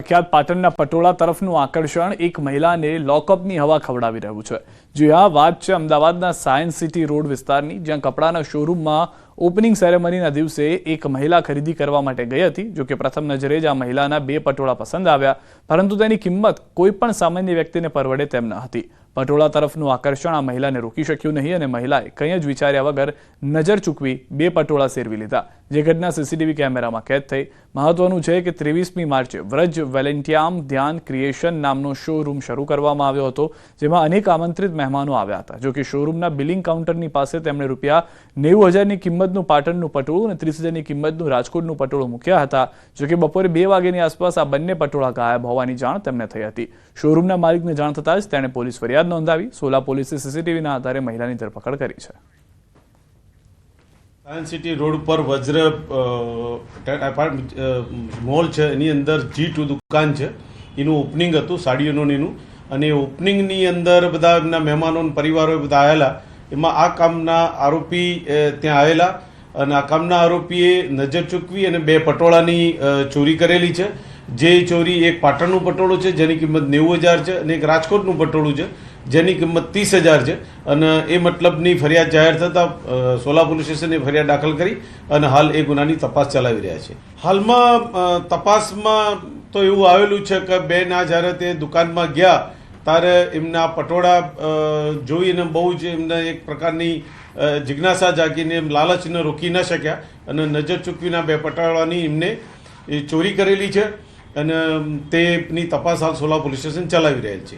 પ્રખ્યાત પાટણના પટોળા તરફનું આકર્ષણ એક મહિલાને લોકઅપની હવા ખવડાવી રહ્યું છે। જી હા, વાત છે અમદાવાદના સાયન્સ સિટી રોડ વિસ્તારની, જ્યાં કપડાના શોરૂમમાં ઓપનિંગ સેરેમનીના દિવસે એક મહિલા ખરીદી કરવા માટે ગઈ હતી। જો કે પ્રથમ નજરે જ આ મહિલાના 2 પટોળા પસંદ આવ્યા, પરંતુ તેની કિંમત કોઈ પણ સામાન્ય વ્યક્તિને પરવડે તેમ ન હતી। પટોળા તરફનું આકર્ષણ આ મહિલાને રોકી શક્યું નહીં અને મહિલાએ કંઈ જ વિચાર્યા વગર નજર ચૂકવી 2 પટોળા સેરવી લીધા, જે ઘટના સીસીટીવી કેમેરામાં કેદ થઈ। મહત્વનું છે કે 23મી માર્ચે વ્રજ વેલેન્ટિયામ ધ્યાન ક્રિએશન નામનો શોરૂમ શરૂ કરવામાં આવ્યો હતો, જેમાં અનેક આમંત્રિત મહેમાનો આવ્યા હતા। જો કે શોરૂમના બિલિંગ કાઉન્ટરની પાસે તેમણે ₹90,000ની કિંમતનું પાટણનું પટોળું અને 30,000ની કિંમતનું રાજકોટનું પટોળું મૂક્યા હતા। જો કે બપોરે 2 વાગ્યાની આસપાસ આ બંને પટોળા ગાયબ હોવાની જાણ તેમને થઈ હતી। શોરૂમના માલિકને જાણ થતાં જ તેણે પોલીસ ફરિયાદ નોંધાવી। સોલા પોલીસે સીસીટીવીના આધારે મહિલાની ધરપકડ કરી છે। સાયન્સ સિટી રોડ પર વજ્ર મોલ છે, એની અંદર G2 દુકાન છે, એનું ઓપનિંગ હતું સાડીઓનું એનું, અને ઓપનિંગની અંદર બધા એમના મહેમાનો પરિવારો બધા આવેલા। એમાં આ કામના આરોપી ત્યાં આવેલા અને આ કામના આરોપીએ નજર ચૂકવી અને 2 પટોળાની ચોરી કરેલી છે। જે ચોરી એક પાટણનું પટોળું છે જેની કિંમત 90,000 છે અને એક રાજકોટનું પટોળું છે જેની કિંમત 30,000 છે। અને એ મતલબની ફરિયાદ જાહેર થતાં સોલા પોલીસ સ્ટેશને ફરિયાદ દાખલ કરી અને હાલ એ ગુનાની તપાસ ચલાવી રહ્યા છે। હાલમાં તપાસમાં તો એવું આવેલું છે કે બેન જ્યારે તે દુકાનમાં ગયા ત્યારે એમના પટોળા જોઈને બહુ જ એમને એક પ્રકારની જિજ્ઞાસા જાગીને એમ લાલચને રોકી ન શક્યા અને નજર ચૂકવીના 2 પટોળાની એમને ચોરી કરેલી છે અને તેની તપાસ હાલ સોલા પોલીસ સ્ટેશન ચલાવી રહેલ છે।